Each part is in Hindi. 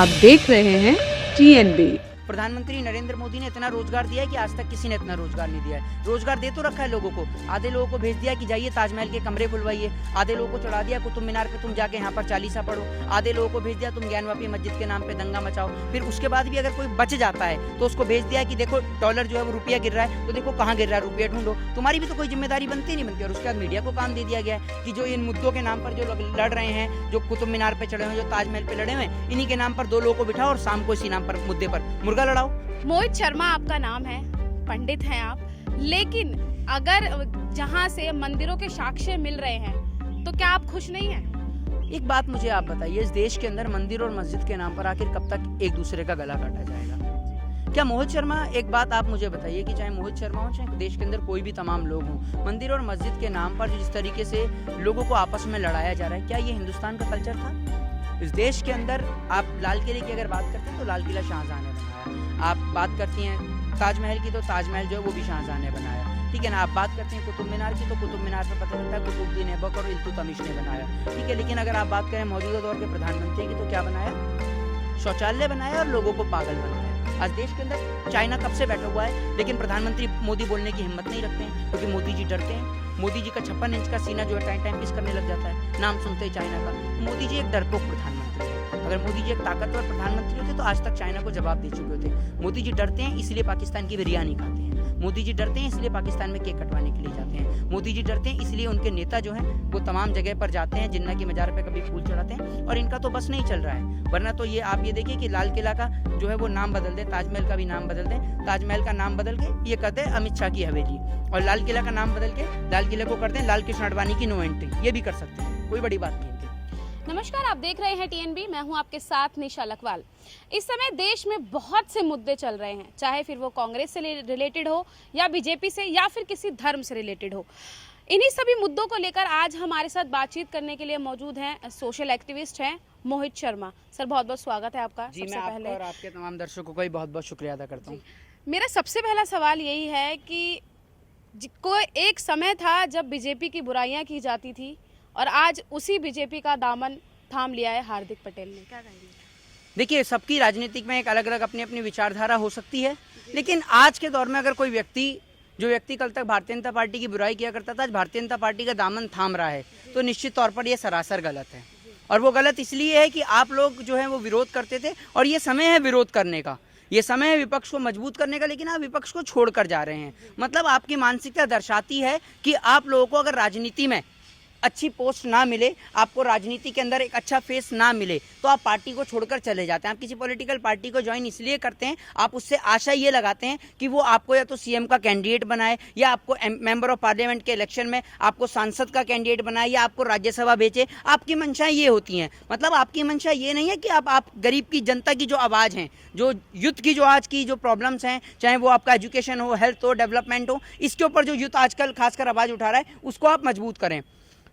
आप देख रहे हैं TNB। प्रधानमंत्री नरेंद्र मोदी ने इतना रोजगार दिया है कि आज तक किसी ने इतना रोजगार नहीं दिया है। रोजगार दे तो रखा है लोगों को, आधे लोगों को भेज दिया कि जाइए ताजमहल के कमरे खुलवाइए, आधे लोगों को चढ़ा दिया कुतुब मीनार पे तुम जाके यहाँ पर चालीसा पढ़ो, आधे लोगों को भेज दिया तुम ज्ञानवापी मस्जिद के नाम पे दंगा मचाओ। फिर उसके बाद भी अगर कोई बच जाता है तो उसको भेज दिया कि देखो डॉलर जो है वो रुपया गिर रहा है, तो देखो कहाँ गिर रहा है, रुपया ढूंढो। तुम्हारी भी तो कोई जिम्मेदारी बनती नहीं बनती। और उसके बाद मीडिया को काम दे दिया गया है कि जो इन मुद्दों के नाम पर जो लड़ रहे हैं, जो कुतुब मीनार पे चढ़े हुए, जो ताजमहल पे लड़े हुए, इन्हीं के नाम पर दो लोगों को बिठाओ और शाम को इसी नाम पर मुद्दे पर मुर्गा लड़ाओ। मोहित शर्मा आपका नाम है, पंडित हैं आप, लेकिन अगर जहां से मंदिरों के साक्ष्य मिल रहे हैं तो क्या आप खुश नहीं हैं? एक बात मुझे आप बताइए, इस देश के अंदर मंदिर और मस्जिद के नाम पर आखिर कब तक एक दूसरे का गला काटा जाएगा? क्या मोहित शर्मा, एक बात आप मुझे बताइए कि चाहे मोहित शर्मा हो चाहे देश के अंदर कोई भी तमाम लोग हों, मंदिर और मस्जिद के नाम पर जिस तरीके से लोगों को आपस में लड़ाया जा रहा है, क्या ये हिंदुस्तान का कल्चर था? इस देश के अंदर आप लाल किले की अगर बात करते हैं तो लाल किला शाहजहां ने बनाया, आप बात करती हैं ताजमहल की तो ताजमहल जो है वो भी शाहजहां ने बनाया, ठीक है ना। आप बात करते हैं कुतुब मीनार की तो कुतुब मीनार पर पता चलता है कुतुबुद्दीन ऐबक और इल्तुतमिश ने बनाया, ठीक है। लेकिन अगर आप बात करें मौजूदा दौर के प्रधानमंत्री की तो क्या बनाया? शौचालय बनाया और लोगों को पागल बनाया। आज देश के अंदर चाइना कब से बैठा हुआ है, लेकिन प्रधानमंत्री मोदी बोलने की हिम्मत नहीं रखते हैं क्योंकि मोदी जी डरते हैं। मोदी जी का 56 इंच का सीना जो है टाइम टाइम पिस करने लग जाता है नाम सुनते ही चाइना का। मोदी जी एक डरपोक प्रधानमंत्री है। अगर मोदी जी एक ताकतवर प्रधानमंत्री होते तो आज तक चाइना को जवाब दे चुके होते। मोदी जी डरते हैं इसलिए पाकिस्तान की बिरयानी खाते हैं। मोदी जी डरते हैं इसलिए पाकिस्तान में केक कटवाने के लिए जाते हैं। मोदी जी डरते हैं इसलिए उनके नेता जो हैं वो तमाम जगह पर जाते हैं, जिन्ना की मजार पे कभी फूल चढ़ाते हैं, और इनका तो बस नहीं चल रहा है। वरना तो ये आप ये देखिए कि लाल किला का जो है वो नाम बदल दे, ताजमहल का भी नाम बदल दे, ताजमहल का नाम बदल के ये कहते हैं अमित शाह की हवेली, और लाल किला का नाम बदल के लाल किले को कर दें लाल कृष्ण आडवाणी की नो एंट्री, ये भी कर सकते हैं, कोई बड़ी बात नहीं है। नमस्कार, आप देख रहे हैं TNB, मैं हूं आपके साथ निशा लखवाल। इस समय देश में बहुत से मुद्दे चल रहे हैं, चाहे फिर वो कांग्रेस से रिलेटेड हो या बीजेपी से या फिर किसी धर्म से रिलेटेड हो। इन्हीं सभी मुद्दों को लेकर आज हमारे साथ बातचीत करने के लिए मौजूद हैं सोशल एक्टिविस्ट हैं मोहित शर्मा। सर, बहुत बहुत स्वागत है आपका। जी, मैं आपका और आपके तमाम दर्शकों का भी बहुत बहुत शुक्रिया अदा करता हूँ। मेरा सबसे पहला सवाल यही है कि कोई एक समय था जब बीजेपी की बुराइयां की जाती थी और आज उसी बीजेपी का दामन थाम लिया है हार्दिक पटेल ने, क्या कहेंगे? देखिए, सबकी राजनीतिक में एक अलग अलग अपनी अपनी विचारधारा हो सकती है, लेकिन आज के दौर में अगर कोई जो व्यक्ति कल तक भारतीय जनता पार्टी की बुराई किया करता था, आज भारतीय जनता पार्टी का दामन थाम रहा है, तो निश्चित तौर पर यह सरासर गलत है। और वो गलत इसलिए है कि आप लोग जो है वो विरोध करते थे, और ये समय है विरोध करने का, ये समय है विपक्ष को मजबूत करने का, लेकिन आप विपक्ष को छोड़कर जा रहे हैं। मतलब आपकी मानसिकता दर्शाती है कि आप लोगों को अगर राजनीति में अच्छी पोस्ट ना मिले, आपको राजनीति के अंदर एक अच्छा फेस ना मिले, तो आप पार्टी को छोड़कर चले जाते हैं। आप किसी पॉलिटिकल पार्टी को ज्वाइन इसलिए करते हैं, आप उससे आशा ये लगाते हैं कि वो आपको या तो सीएम का कैंडिडेट बनाए, या आपको मेंबर ऑफ पार्लियामेंट के इलेक्शन में आपको सांसद का कैंडिडेट बनाए, या आपको राज्यसभा भेजे। आपकी मंशाएं ये होती हैं। मतलब आपकी मंशा ये नहीं है कि आप गरीब की जनता की जो आवाज़ हैं, जो यूथ की जो आज की जो प्रॉब्लम्स हैं, चाहे वो आपका एजुकेशन हो, हेल्थ हो, डेवलपमेंट हो, इसके ऊपर जो यूथ आजकल खासकर आवाज़ उठा रहा है, उसको आप मजबूत करें।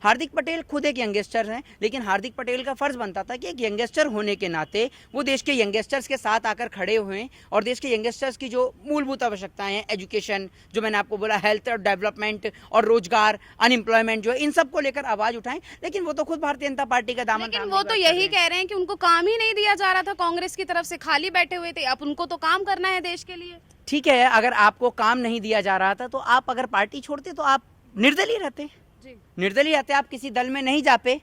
हार्दिक पटेल खुद एक यंगस्टर हैं, लेकिन हार्दिक पटेल का फर्ज बनता था कि एक यंगस्टर होने के नाते वो देश के यंगस्टर्स के साथ आकर खड़े हुए और देश के यंगस्टर्स की जो मूलभूत आवश्यकताएं हैं, एजुकेशन, जो मैंने आपको बोला, हेल्थ और डेवलपमेंट और रोजगार, अनएम्प्लॉयमेंट जो है, इन सब को लेकर आवाज उठाएं। लेकिन वो तो खुद भारतीय जनता पार्टी का दामन, लेकिन वो तो यही कह रहे हैं कि उनको काम ही नहीं दिया जा रहा था कांग्रेस की तरफ से, खाली बैठे हुए थे। अब उनको तो काम करना है देश के लिए। ठीक है, अगर आपको काम नहीं दिया जा रहा था तो आप अगर पार्टी छोड़ते तो आप निर्दलीय रहते, निर्दलीय रहते, आप किसी दल में नहीं जाते,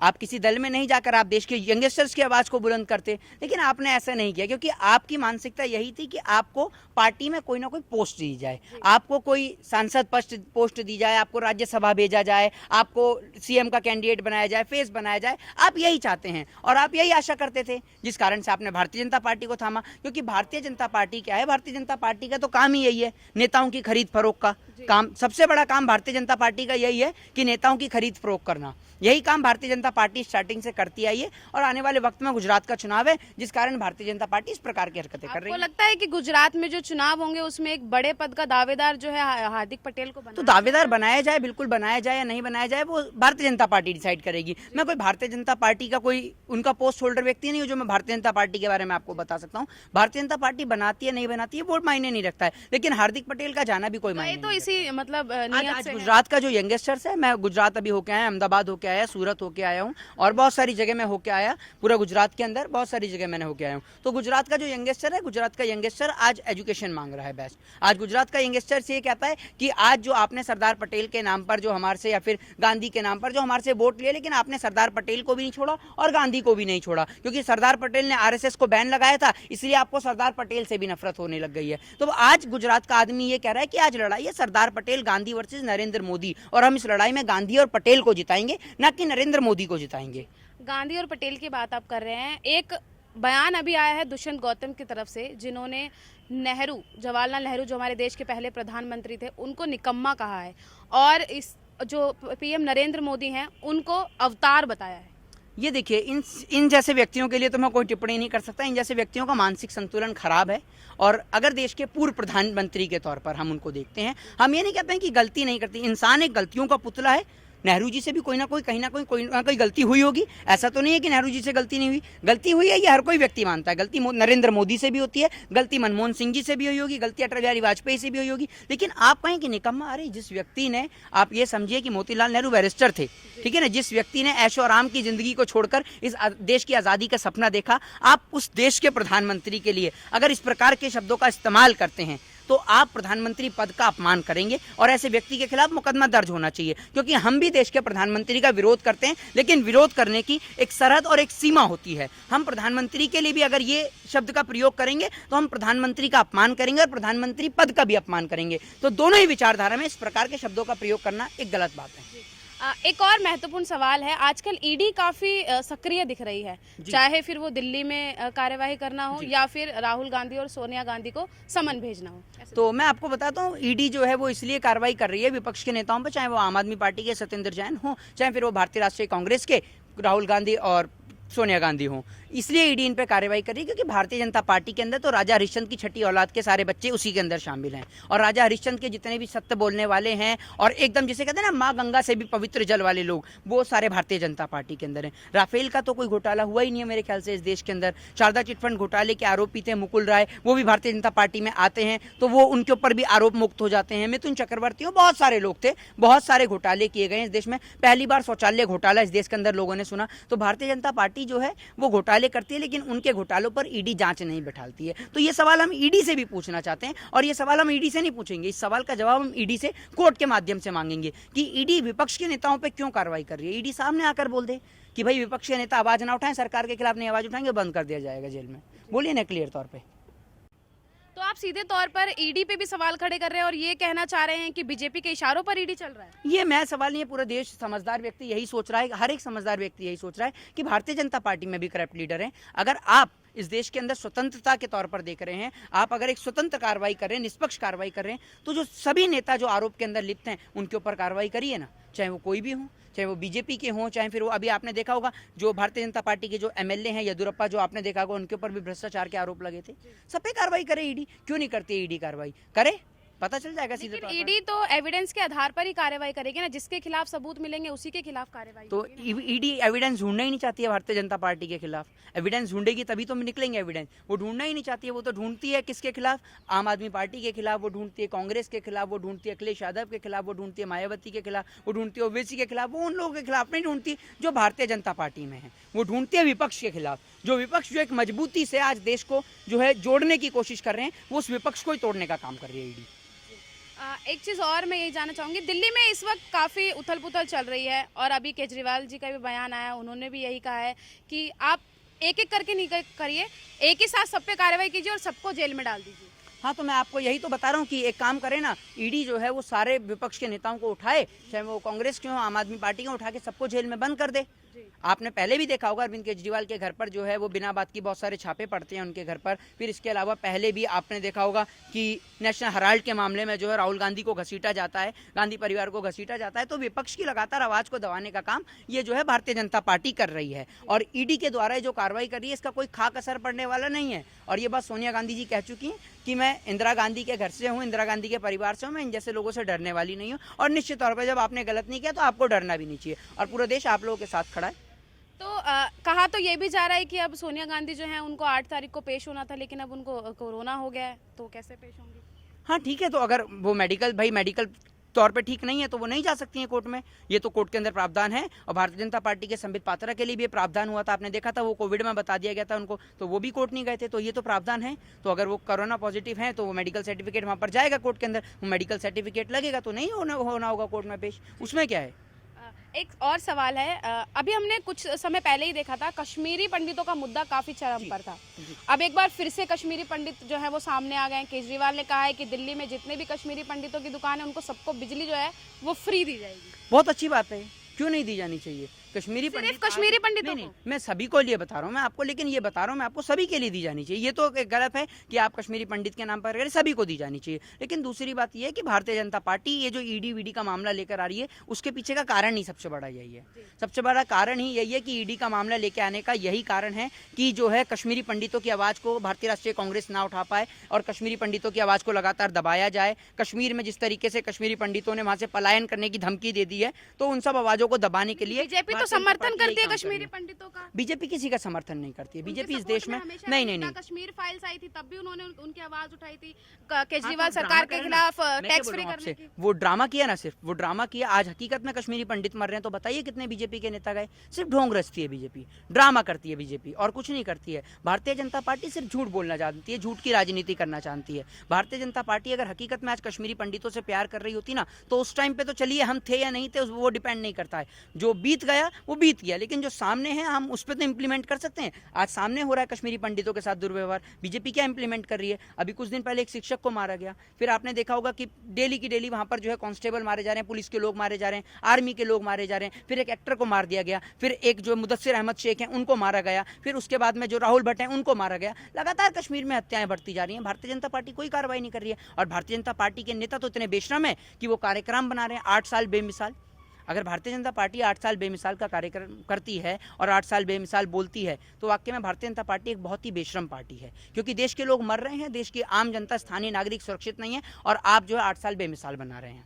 आप किसी दल में नहीं जाकर आप देश के यंगस्टर्स की आवाज़ को बुलंद करते। लेकिन आपने ऐसा नहीं किया, क्योंकि आपकी मानसिकता यही थी कि आपको पार्टी में कोई ना कोई पोस्ट दी जाए, आपको कोई सांसद पोस्ट दी जाए, आपको राज्यसभा भेजा जाए, आपको सीएम का कैंडिडेट बनाया जाए, फेस बनाया जाए। आप यही चाहते हैं और आप यही आशा करते थे, जिस कारण से आपने भारतीय जनता पार्टी को थामा। क्योंकि भारतीय जनता पार्टी क्या है, भारतीय जनता पार्टी का तो काम ही यही है, नेताओं की खरीद फरोख्त का काम। सबसे बड़ा काम भारतीय जनता पार्टी का यही है कि नेताओं की खरीद फरोख्त करना। यही काम भारतीय जनता पार्टी स्टार्टिंग से करती आई है, और आने वाले वक्त में गुजरात का चुनाव है, जिस कारण भारतीय जनता पार्टी इस प्रकार की हरकतें कर रही है। आपको लगता है कि गुजरात में जो चुनाव होंगे उसमें एक बड़े पद का दावेदार जो है हार्दिक पटेल को तो दावेदार बनाया जाए, बिल्कुल बनाया जाए या नहीं बनाया जाए, वो भारतीय जनता पार्टी डिसाइड करेगी। मैं कोई भारतीय जनता पार्टी का कोई उनका पोस्ट होल्डर व्यक्ति नहीं हूँ जो मैं भारतीय जनता पार्टी के बारे में आपको बता सकता हूँ। भारतीय जनता पार्टी बनाती है नहीं बनाती है वो मायने नहीं रखता है, लेकिन हार्दिक पटेल का जाना भी कोई मायने तो इसी मतलब आज गुजरात का जो यंगस्टर्स है, मैं गुजरात अभी होके आया, अहमदाबाद होके आया, सूरत होके आया हूँ और बहुत सारी जगह मैं होके आया, पूरा गुजरात के अंदर बहुत सारी जगह मैंने होके आया हूँ। तो गुजरात का जो यंगस्टर है, गुजरात का यंगस्टर आज एजुकेशन मांग रहा है बेस्ट। आज गुजरात का यंगस्टर से ये कहता है कि आज जो आपने सरदार पटेल के नाम पर जो हमारे से, या फिर गांधी के नाम पर जो हमारे से वोट लिए, लेकिन आपने सरदार पटेल को भी नहीं छोड़ा और गांधी को भी नहीं छोड़ा, क्योंकि सरदार पटेल ने आरएसएस को बैन लगाया था, इसलिए आपको सरदार पटेल से भी नफरत होने लग गई है। तो आज गुजरात का आदमी ये कह रहा है कि आज लड़ाई है सरदार पटेल गांधी वर्सेस नरेंद्र मोदी, और हम इस लड़ाई में गांधी और पटेल को जिताएंगे, ना कि नरेंद्र मोदी को जिताएंगे। गांधी और पटेल की बात आप कर रहे हैं, एक बयान अभी आया है दुष्यंत गौतम की तरफ से, जिन्होंने नेहरू, जवाहरलाल नेहरू जो हमारे देश के पहले प्रधानमंत्री थे, उनको निकम्मा कहा है, और इस जो पीएम नरेंद्र मोदी हैं उनको अवतार बताया है। ये देखिए, इन जैसे व्यक्तियों के लिए तो मैं कोई टिप्पणी नहीं कर सकता। इन जैसे व्यक्तियों का मानसिक संतुलन खराब है, और अगर देश के पूर्व प्रधानमंत्री के तौर पर हम उनको देखते हैं, हम ये नहीं कहते हैं कि गलती नहीं करती, इंसान एक गलतियों का पुतला है। नेहरू जी से भी कोई ना कोई गलती हुई होगी, ऐसा तो नहीं है कि नेहरू जी से गलती नहीं हुई, गलती हुई है, ये हर कोई व्यक्ति मानता है। गलती नरेंद्र मोदी से भी होती है, गलती मनमोहन सिंह जी से भी हुई होगी, गलती अटल बिहारी वाजपेयी से भी हुई होगी, लेकिन आप कहें कि निकम्मा, अरे जिस व्यक्ति ने, आप ये समझिए कि मोतीलाल नेहरू बैरिस्टर थे, ठीक है ना, जिस व्यक्ति ने ऐशो आराम की जिंदगी को छोड़कर इस देश की आज़ादी का सपना देखा, आप उस देश के प्रधानमंत्री के लिए अगर इस प्रकार के शब्दों का इस्तेमाल करते हैं तो आप प्रधानमंत्री पद का अपमान करेंगे, और ऐसे व्यक्ति के खिलाफ मुकदमा दर्ज होना चाहिए। क्योंकि हम भी देश के प्रधानमंत्री का विरोध करते हैं, लेकिन विरोध करने की एक सरहद और एक सीमा होती है। हम प्रधानमंत्री के लिए भी अगर ये शब्द का प्रयोग करेंगे तो हम प्रधानमंत्री का अपमान करेंगे और प्रधानमंत्री पद का भी अपमान करेंगे। तो दोनों ही विचारधारा में इस प्रकार के शब्दों का प्रयोग करना एक गलत बात है। एक और महत्वपूर्ण सवाल है, आजकल ईडी काफी सक्रिय दिख रही है, चाहे फिर वो दिल्ली में कार्यवाही करना हो या फिर राहुल गांधी और सोनिया गांधी को समन भेजना हो। तो मैं आपको बताता हूँ, ईडी जो है वो इसलिए कार्रवाई कर रही है विपक्ष के नेताओं पर, चाहे वो आम आदमी पार्टी के सत्येंद्र जैन हो, चाहे फिर वो भारतीय राष्ट्रीय कांग्रेस के राहुल गांधी और सोनिया गांधी हो, इसलिए ईडी इन पे कार्रवाई कर रही है क्योंकि भारतीय जनता पार्टी के अंदर तो राजा हरिश्चंद्र की छठी औलाद के सारे बच्चे उसी के अंदर शामिल हैं, और राजा हरिश्चंद्र के जितने भी सत्य बोलने वाले हैं और एकदम जिसे कहते हैं ना माँ गंगा से भी पवित्र जल वाले लोग, वो सारे भारतीय जनता पार्टी के अंदर हैं। राफेल का तो कोई घोटाला हुआ ही नहीं है मेरे ख्याल से इस देश के अंदर। शारदा चिटफंड घोटाले के आरोपी थे मुकुल राय, वो भी भारतीय जनता पार्टी में आते हैं तो वो उनके ऊपर भी आरोप मुक्त हो जाते हैं। मिथुन चक्रवर्ती, बहुत सारे लोग थे, बहुत सारे घोटाले किए गए इस देश में। पहली बार शौचालय घोटाला इस देश के अंदर लोगों ने सुना। तो भारतीय जनता पार्टी जो है वो घोटाले करती है, लेकिन उनके घोटालों पर ईडी जांच नहीं बैठाती है। तो ये सवाल हम ईडी से भी पूछना चाहते हैं, और ये सवाल हम ईडी से नहीं पूछेंगे, इस सवाल का जवाब हम ईडी से कोर्ट के माध्यम से मांगेंगे कि ईडी विपक्ष के नेताओं पे क्यों कार्रवाई कर रही है। ईडी सामने आकर बोल दे कि भाई विपक्ष के नेता आवाज ना उठाएं, सरकार के खिलाफ नहीं आवाज उठाएंगे, बंद कर दिया जाएगा जेल में। बोलिए ना क्लियर तौर पर। तो आप सीधे तौर पर ईडी पे भी सवाल खड़े कर रहे हैं और ये कहना चाह रहे हैं कि बीजेपी के इशारों पर ईडी चल रहा है। ये मैं सवाल नहीं है, पूरा देश समझदार व्यक्ति यही सोच रहा है, हर एक समझदार व्यक्ति यही सोच रहा है कि भारतीय जनता पार्टी में भी करप्ट लीडर हैं। अगर आप इस देश के अंदर स्वतंत्रता के तौर पर देख रहे हैं, आप अगर एक स्वतंत्र कार्रवाई कर रहे हैं, निष्पक्ष कार्रवाई कर रहे हैं, तो जो सभी नेता जो आरोप के अंदर लिप्त हैं उनके ऊपर कार्रवाई करिए ना, चाहे वो कोई भी हो, चाहे वो बीजेपी के हों, चाहे फिर वो अभी आपने देखा होगा जो भारतीय जनता पार्टी के जो एमएलए हैं येदुरप्पा, जो आपने देखा होगा उनके ऊपर भी भ्रष्टाचार के आरोप लगे थे। सब पे कार्रवाई करे ईडी, क्यों नहीं करती ईडी कार्रवाई? करे, पता चल जाएगा सीधे तौर पर। ईडी तो एविडेंस के आधार पर ही कार्रवाई करेगी ना, जिसके खिलाफ सबूत मिलेंगे उसी के खिलाफ कार्रवाई। तो ईडी एविडेंस ढूंढना ही नहीं चाहती है भारतीय जनता पार्टी के खिलाफ। एविडेंस ढूंढेगी तभी तो निकलेंगे एविडेंस, वो ढूंढना ही नहीं चाहती है। वो तो ढूंढती है किसके खिलाफ? आम आदमी पार्टी के खिलाफ, वो ढूंढती है कांग्रेस के खिलाफ, वो ढूंढती है अखिलेश यादव के खिलाफ, वो ढूंढती है मायावती के खिलाफ, वो ढूंढती है ओवैसी के खिलाफ। वो उन लोगों के खिलाफ नहीं ढूंढती जो भारतीय जनता पार्टी में है, वो ढूंढती है विपक्ष के खिलाफ। जो विपक्ष जो एक मजबूती से आज देश को जो है जोड़ने की कोशिश कर रहे हैं, वो उस विपक्ष को ही तोड़ने का काम कर रही है ईडी। एक चीज़ और मैं यही जानना चाहूँगी, दिल्ली में इस वक्त काफ़ी उथल पुथल चल रही है और अभी केजरीवाल जी का भी बयान आया, उन्होंने भी यही कहा है कि आप एक एक करके नहीं करिए, एक ही साथ सब पे कार्रवाई कीजिए और सबको जेल में डाल दीजिए। हाँ, तो मैं आपको यही तो बता रहा हूँ कि एक काम करें ना, ईडी जो है वो सारे विपक्ष के नेताओं को उठाए, चाहे वो कांग्रेस के हो, आम आदमी पार्टी के, उठा के सबको जेल में बंद कर दे। आपने पहले भी देखा होगा अरविंद केजरीवाल के घर पर जो है वो बिना बात की बहुत सारे छापे पड़ते हैं उनके घर पर। फिर इसके अलावा पहले भी आपने देखा होगा कि नेशनल हेराल्ड के मामले में जो है राहुल गांधी को घसीटा जाता है, गांधी परिवार को घसीटा जाता है। तो विपक्ष की लगातार आवाज को दबाने का काम ये जो है भारतीय जनता पार्टी कर रही है, और ईडी के द्वारा जो कार्रवाई कर रही है इसका कोई खाक असर पड़ने वाला नहीं है। और ये बात सोनिया गांधी जी कह चुकी हैं कि मैं इंदिरा गांधी के घर से हूँ, इंदिरा गांधी के परिवार से हूँ, मैं इन जैसे लोगों से डरने वाली नहीं हूँ। और निश्चित तौर पर जब आपने गलत नहीं किया तो आपको डरना भी नहीं चाहिए, और पूरा देश आप लोगों के साथ खड़ा है। तो कहा तो ये भी जा रहा है कि अब सोनिया गांधी जो है उनको 8 तारीख को पेश होना था, लेकिन अब उनको कोरोना हो गया है, तो कैसे पेश होंगी? हाँ ठीक है, तो अगर वो मेडिकल तौर पे ठीक नहीं है तो वो नहीं जा सकती हैं कोर्ट में। ये तो कोर्ट के अंदर प्रावधान है। और भारतीय जनता पार्टी के संबित पात्रा के लिए भी प्रावधान हुआ था, आपने देखा था, वो कोविड में बता दिया गया था उनको, तो वो भी कोर्ट नहीं गए थे। तो ये तो प्रावधान है। तो अगर वो कोरोना पॉजिटिव है तो वो मेडिकल सर्टिफिकेट वहाँ पर जाएगा कोर्ट के अंदर, वो मेडिकल सर्टिफिकेट लगेगा तो नहीं होना होगा कोर्ट में पेश, उसमें क्या है। एक और सवाल है, अभी हमने कुछ समय पहले ही देखा था कश्मीरी पंडितों का मुद्दा काफी चरम पर था। अब एक बार फिर से कश्मीरी पंडित जो है वो सामने आ गए हैं। केजरीवाल ने कहा है कि दिल्ली में जितने भी कश्मीरी पंडितों की दुकान है उनको सबको बिजली जो है वो फ्री दी जाएगी। बहुत अच्छी बात है, क्यों नहीं दी जानी चाहिए। कश्मीरी पंडितों नहीं, मैं सभी को लिए बता रहा हूँ मैं आपको, लेकिन ये बता रहा हूँ मैं आपको सभी के लिए दी जानी चाहिए। ये तो गलत है कि आप कश्मीरी पंडित के नाम पर करें, सभी को दी जानी चाहिए। लेकिन दूसरी बात ये है कि भारतीय जनता पार्टी ये जो ईडी वीडी का मामला लेकर आ रही है उसके पीछे का कारण ही सबसे बड़ा यही है। सबसे बड़ा कारण ही यही है कि ईडी का मामला लेके आने का यही कारण है कि जो है कश्मीरी पंडितों की आवाज़ को भारतीय राष्ट्रीय कांग्रेस ना उठा पाए और कश्मीरी पंडितों की आवाज़ को लगातार दबाया जाए। कश्मीर में जिस तरीके से कश्मीरी पंडितों ने वहाँ से पलायन करने की धमकी दे दी है, तो उन सब आवाज़ों को दबाने के लिए बीजेपी तो समर्थन करती है कश्मीरी पंडितों का। बीजेपी किसी का समर्थन नहीं करती है। बीजेपी इस देश में नहीं कश्मीर फाइल्स आई थी तब भी उन्होंने उनकी आवाज उठाई थी केजरीवाल सरकार के खिलाफ टैक्स फ्री करने की। वो ड्रामा किया ना, सिर्फ वो ड्रामा किया। आज हकीकत में कश्मीरी पंडित मर रहे हैं तो बताइए कितने बीजेपी के नेता गए। सिर्फ ढोंग रचती है बीजेपी, ड्रामा करती है बीजेपी और कुछ नहीं करती है। भारतीय जनता पार्टी सिर्फ झूठ बोलना जानती है, झूठ की राजनीति करना चाहती है। भारतीय जनता पार्टी अगर हकीकत में आज कश्मीरी पंडितों से प्यार कर रही होती ना तो उस टाइम पे तो चलिए हम थे या नहीं थे वो डिपेंड नहीं करता है। जो बीत गया वो बीत गया, लेकिन जो सामने है हम उस पर तो इंप्लीमेंट कर सकते हैं। आज सामने हो रहा है कश्मीरी पंडितों के साथ दुर्व्यवहार, बीजेपी क्या इंप्लीमेंट कर रही है। अभी कुछ दिन पहले एक शिक्षक को मारा गया, फिर आपने देखा होगा कि डेली की डेली वहां पर जो है कांस्टेबल मारे जा रहे हैं, पुलिस के लोग मारे जा रहे हैं, आर्मी के लोग मारे जा रहे हैं, फिर एक एक्टर को मार दिया गया, फिर एक जो मुदस्सिर अहमद शेख हैं उनको मारा गया, फिर उसके बाद में जो राहुल भट्ट हैं उनको मारा गया। लगातार कश्मीर में हत्याएं बढ़ती जा रही हैं। भारतीय जनता पार्टी कोई कार्रवाई नहीं कर रही है। और भारतीय जनता पार्टी के नेता तो इतने बेशरम है कि वो कार्यक्रम बना रहे हैं 8 साल बेमिसाल। अगर भारतीय जनता पार्टी 8 साल बेमिसाल का कार्यक्रम करती है और 8 साल बेमिसाल बोलती है तो वाकई में भारतीय जनता पार्टी एक बहुत ही बेशरम पार्टी है, क्योंकि देश के लोग मर रहे हैं, देश की आम जनता, स्थानीय नागरिक सुरक्षित नहीं है और आप जो है 8 साल बेमिसाल बना रहे हैं।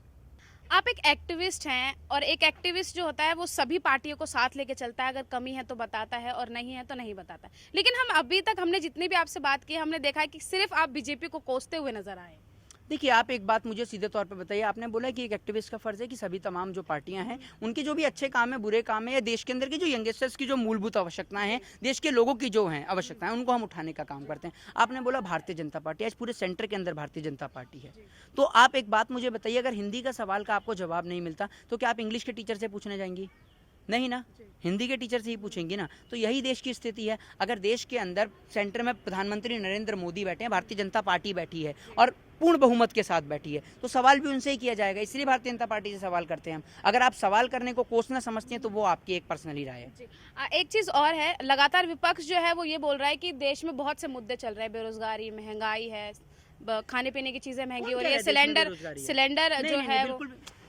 आप एक एक्टिविस्ट हैं और एक एक्टिविस्ट जो होता है वो सभी पार्टियों को साथ लेके चलता है। अगर कमी है तो बताता है और नहीं है तो नहीं बताता। लेकिन हम अभी तक हमने जितनी भी आपसे बात की हमने देखा है कि सिर्फ आप बीजेपी को कोसते हुए नजर आए। देखिए, आप एक बात मुझे सीधे तौर पे बताइए। आपने बोला कि एक एक्टिविस्ट का फर्ज है कि सभी तमाम जो पार्टियां हैं उनके जो भी अच्छे काम है, बुरे काम है, या देश के अंदर की जो यंगस्टर्स की जो मूलभूत आवश्यकताएं हैं, देश के लोगों की जो हैं आवश्यकताएं, उनको हम उठाने का काम करते हैं। आपने बोला भारतीय जनता पार्टी, आज पूरे सेंटर के अंदर भारतीय जनता पार्टी है। तो आप एक बात मुझे बताइए, अगर हिंदी का सवाल का आपको जवाब नहीं मिलता तो क्या आप इंग्लिश के टीचर से पूछने जाएंगी? नहीं ना, हिंदी के टीचर से ही पूछेंगे ना। तो यही देश की स्थिति है। अगर देश के अंदर सेंटर में प्रधानमंत्री नरेंद्र मोदी बैठे हैं, भारतीय जनता पार्टी बैठी है और पूर्ण बहुमत के साथ बैठी है, तो सवाल भी उनसे ही किया जाएगा। इसलिए भारतीय जनता पार्टी से सवाल करते हैं हम। अगर आप सवाल करने को कोसना समझते हैं तो वो आपकी एक पर्सनली राय है। एक चीज और है, लगातार विपक्ष जो है वो ये बोल रहा है कि देश में बहुत से मुद्दे चल रहे हैं, बेरोजगारी, महंगाई है, खाने पीने की चीजें महंगी हो रही है, सिलेंडर जो है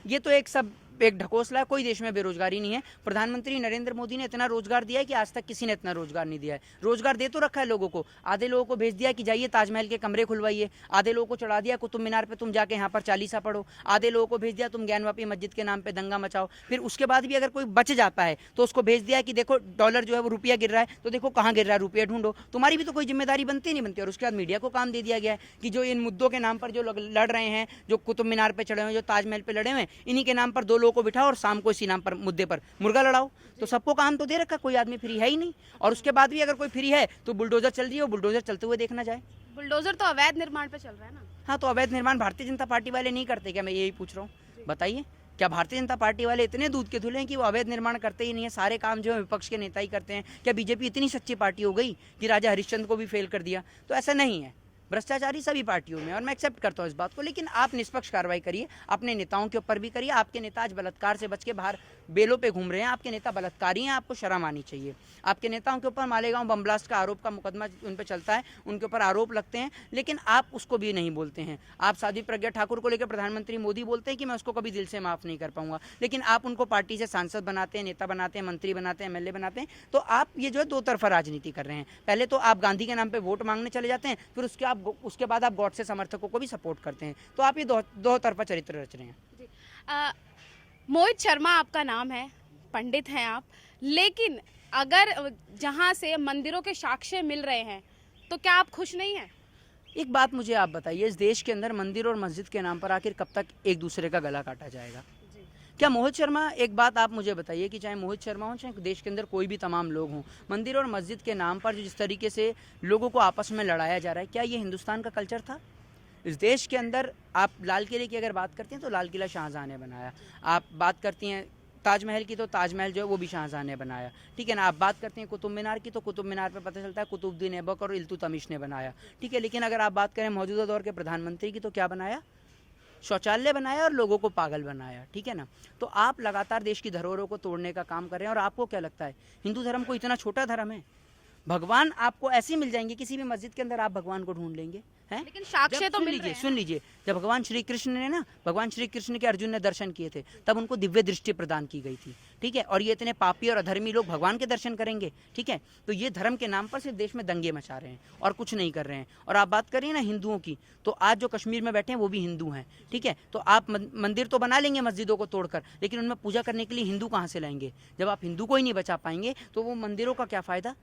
ये तो एक ढकोसला है। कोई देश में बेरोजगारी नहीं है। प्रधानमंत्री नरेंद्र मोदी ने इतना रोजगार दिया है कि आज तक किसी ने इतना रोजगार नहीं दिया है। रोजगार दे तो रखा है लोगों को। आधे लोगों को भेज दिया कि जाइए ताजमहल के कमरे खुलवाइए, आधे लोगों को चढ़ा दिया कुतुब मीनार पे तुम जाके यहाँ पर चालीसा पढ़ो, आधे लोगों को भेज दिया तुम ज्ञानवापी मस्जिद के नाम पे दंगा मचाओ। फिर उसके बाद भी अगर कोई बच जाता है तो उसको भेज दिया कि देखो डॉलर जो है वो रुपया गिर रहा है, तो देखो कहाँ गिर रहा है, रुपया ढूंढो। तुम्हारी भी तो कोई जिम्मेदारी बनती नहीं बनती। और उसके बाद मीडिया को काम दे दिया गया है कि जो इन मुद्दों के नाम पर जो लड़ रहे हैं, जो कुतुब मीनार पे चढ़े हुए, जो ताजमहल पे लड़े हुए, इन्हीं के नाम पर 2 लोगों को बिठाओ और शाम को इसी नाम पर मुद्दे पर मुर्गा लड़ाओ। तो सबको काम तो दे रखा, कोई आदमी फ्री है ही नहीं। और उसके बाद भी अगर कोई फ्री है तो बुलडोजर चल रही है, बुलडोजर चलते हुए देखना जाए। बुलडोजर तो अवैध निर्माण पे चल रहा है ना। हाँ, तो अवैध निर्माण भारतीय जनता पार्टी वाले नहीं करते क्या? मैं यही पूछ रहा हूँ, बताइए। क्या भारतीय जनता पार्टी वाले इतने दूध के धुले हैं कि वो अवैध निर्माण करते ही नहीं है? सारे काम जो है विपक्ष के नेता ही करते हैं। क्या बीजेपी इतनी सच्ची पार्टी हो गई कि राजा हरिश्चंद्र को भी फेल कर दिया? तो ऐसा नहीं है। भ्रष्टाचारी सभी पार्टियों में, और मैं एक्सेप्ट करता हूँ इस बात को। लेकिन आप निष्पक्ष कार्रवाई करिए, अपने नेताओं के ऊपर भी करिए। आपके नेता आज बलात्कार से बच के बाहर बेलों पे घूम रहे हैं, आपके नेता बलात्कारी हैं, आपको शर्म आनी चाहिए। आपके नेताओं के ऊपर मालेगांव बम ब्लास्ट का आरोप का मुकदमा उन पर चलता है, उनके ऊपर आरोप लगते हैं, लेकिन आप उसको भी नहीं बोलते हैं। आप साध्वी प्रज्ञा ठाकुर को लेकर प्रधानमंत्री मोदी बोलते हैं कि मैं उसको कभी दिल से माफ़ नहीं कर पाऊंगा, लेकिन आप उनको पार्टी से सांसद बनाते हैं, नेता बनाते हैं, मंत्री बनाते हैं, MLA बनाते हैं। तो आप ये जो है 2 तरफा राजनीति कर रहे हैं। पहले तो आप गांधी के नाम पर वोट मांगने चले जाते हैं, फिर उसके बाद आप गॉडसे समर्थकों को भी सपोर्ट करते हैं। तो आप ये दो तरफा चरित्र रच रहे हैं। मोहित शर्मा आपका नाम है, पंडित हैं आप, लेकिन अगर जहां से मंदिरों के साक्ष्य मिल रहे हैं तो क्या आप खुश नहीं हैं? एक बात मुझे आप बताइए, इस देश के अंदर मंदिर और मस्जिद के नाम पर आखिर कब तक एक दूसरे का गला काटा जाएगा? क्या मोहित शर्मा, एक बात आप मुझे बताइए कि चाहे मोहित शर्मा हो चाहे देश के अंदर कोई भी तमाम लोग हों, मंदिर और मस्जिद के नाम पर जो जिस तरीके से लोगों को आपस में लड़ाया जा रहा है, क्या ये हिंदुस्तान का कल्चर था? इस देश के अंदर आप लाल किले की अगर बात करती हैं तो लाल किला शाहजहां ने बनाया। आप बात करती हैं ताजमहल की तो ताजमहल जो है वो भी शाहजहां ने बनाया, ठीक है ना। आप बात करते हैं कुतुब मीनार की तो कुतुब मीनार पे पता चलता है कुतुबुद्दीन ऐबक और इल्तुतमिश ने बनाया, ठीक है। लेकिन अगर आप बात करें मौजूदा दौर के प्रधानमंत्री की तो क्या बनाया? शौचालय बनाया और लोगों को पागल बनाया, ठीक है ना। तो आप लगातार देश की धरोहरों को तोड़ने का काम कर रहे हैं। और आपको क्या लगता है हिंदू धर्म को इतना छोटा धर्म है? भगवान आपको ऐसे मिल जाएंगे, किसी भी मस्जिद के अंदर आप भगवान को ढूंढ लेंगे, हैं? लेकिन साक्ष्य तो मिल रहे हैं। सुन लीजिए, जब भगवान श्री कृष्ण ने ना, भगवान श्री कृष्ण के अर्जुन ने दर्शन किए थे, तब उनको दिव्य दृष्टि प्रदान की गई थी, ठीक है। और ये इतने पापी और अधर्मी लोग भगवान के दर्शन करेंगे, ठीक है। तो ये धर्म के नाम पर सिर्फ देश में दंगे मचा रहे हैं और कुछ नहीं कर रहे हैं। और आप बात करिए ना हिंदुओं की, तो आज जो कश्मीर में बैठे हैं वो भी हिंदू हैं, ठीक है। तो आप मंदिर तो बना लेंगे मस्जिदों को तोड़कर, लेकिन उनमें पूजा करने के लिए हिंदू कहाँ से लाएंगे? जब आप हिंदू को ही नहीं बचा पाएंगे तो वो मंदिरों का क्या फ़ायदा?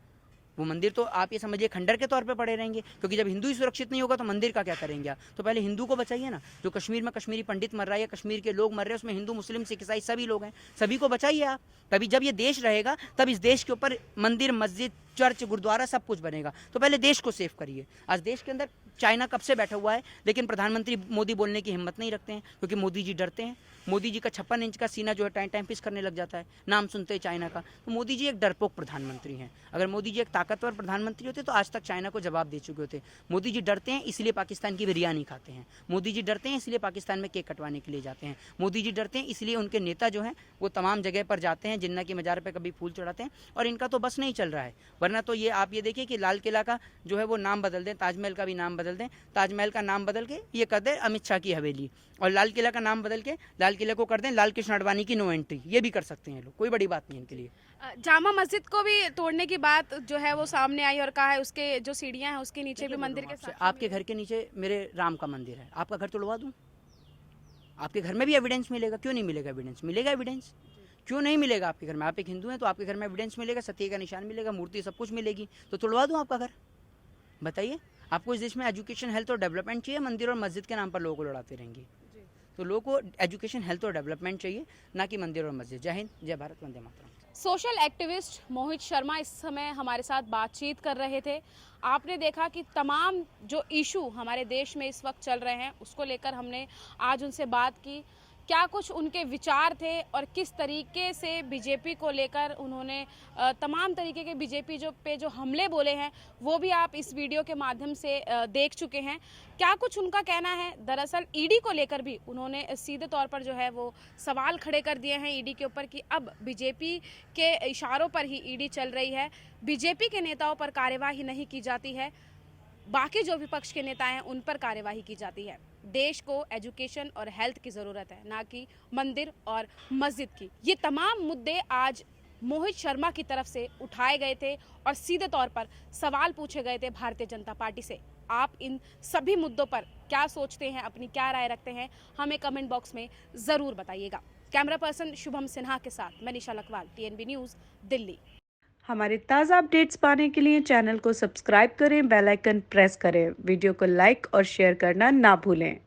वो मंदिर तो आप ये समझिए खंडर के तौर पे पड़े रहेंगे, क्योंकि जब हिंदू ही सुरक्षित नहीं होगा तो मंदिर का क्या करेंगे आप? तो पहले हिंदू को बचाइए ना। जो कश्मीर में कश्मीरी पंडित मर रहा है या कश्मीर के लोग मर रहे हैं, उसमें हिंदू मुस्लिम सिख ईसाई सभी लोग हैं, सभी को बचाइए आप। तभी जब ये देश रहेगा तब इस देश के ऊपर मंदिर मस्जिद चर्च गुरुद्वारा सब कुछ बनेगा। तो पहले देश को सेव करिए। आज देश के अंदर चाइना कब से बैठा हुआ है, लेकिन प्रधानमंत्री मोदी बोलने की हिम्मत नहीं रखते हैं, क्योंकि मोदी जी डरते हैं। मोदी जी का 56 इंच का सीना जो है टाइम टाइम पिस करने लग जाता है नाम सुनते ही चाइना का। तो मोदी जी एक डरपोक प्रधानमंत्री हैं। अगर मोदी जी एक ताकतवर प्रधानमंत्री होते तो आज तक चाइना को जवाब दे चुके होते। मोदी जी डरते हैं इसलिए पाकिस्तान की बिरयानी खाते हैं। मोदी जी डरते हैं इसलिए पाकिस्तान में केक कटवाने के लिए जाते हैं। मोदी जी डरते हैं इसलिए उनके नेता जो हैं वो तमाम जगह पर जाते हैं, जिन्ना की मजार पर कभी फूल चढ़ाते हैं। और इनका तो बस नहीं चल रहा है, वरना तो ये आप ये देखिए कि लाल किला का जो है वो नाम बदल दें, ताजमहल का भी नाम बदल दें, ताजमहल का नाम बदल के ये कर दें अमित शाह की हवेली, और लाल किला का नाम बदल के लाल किले को कर दें लाल कृष्ण आडवाणी की नो एंट्री। ये भी कर सकते हैं लोग, कोई बड़ी बात नहीं इनके लिए। जामा मस्जिद को भी तोड़ने की बात जो है वो सामने आई और कहा है उसके जो सीढ़ियां हैं उसके नीचे भी मंदिर के साथ आपके घर के नीचे मेरे राम का मंदिर है, आपका घर तोड़वा दूं? आपके घर में भी एविडेंस मिलेगा, क्यों नहीं मिलेगा एविडेंस? मिलेगा एविडेंस, क्यों नहीं मिलेगा? आपके घर में, आप एक हिंदू हैं तो आपके घर में एविडेंस मिलेगा, सत्य का निशान मिलेगा, मूर्ति सब कुछ मिलेगी। तो तोड़वा दूं आपका घर? बताइए, आपको इस देश में एजुकेशन हेल्थ और डेवलपमेंट चाहिए, मंदिर और मस्जिद के नाम पर लोगों को लड़ाते रहेंगे? तो लोगों को एजुकेशन हेल्थ और डेवलपमेंट चाहिए, ना कि मंदिर और मस्जिद। जय हिंद, जय भारत, वंदे मातरम। सोशल एक्टिविस्ट मोहित शर्मा इस समय हमारे साथ बातचीत कर रहे थे। आपने देखा कि तमाम जो इशू हमारे देश में इस वक्त चल रहे हैं उसको लेकर हमने आज उनसे बात की, क्या कुछ उनके विचार थे और किस तरीके से बीजेपी को लेकर उन्होंने तमाम तरीके के बीजेपी जो हमले बोले हैं वो भी आप इस वीडियो के माध्यम से देख चुके हैं। क्या कुछ उनका कहना है, दरअसल ईडी को लेकर भी उन्होंने सीधे तौर पर जो है वो सवाल खड़े कर दिए हैं ईडी के ऊपर कि अब बीजेपी के इशारों पर ही ईडी चल रही है, बीजेपी के नेताओं पर कार्यवाही नहीं की जाती है, बाकी जो विपक्ष के नेता हैं उन पर कार्यवाही की जाती है। देश को एजुकेशन और हेल्थ की ज़रूरत है, ना कि मंदिर और मस्जिद की। ये तमाम मुद्दे आज मोहित शर्मा की तरफ से उठाए गए थे और सीधे तौर पर सवाल पूछे गए थे भारतीय जनता पार्टी से। आप इन सभी मुद्दों पर क्या सोचते हैं, अपनी क्या राय रखते हैं, हमें कमेंट बॉक्स में ज़रूर बताइएगा। कैमरा पर्सन शुभम सिन्हा के साथ मैं निशा लखवाल, TNB न्यूज़, दिल्ली। हमारे ताज़ा अपडेट्स पाने के लिए चैनल को सब्सक्राइब करें, बेल आइकन प्रेस करें, वीडियो को लाइक और शेयर करना ना भूलें।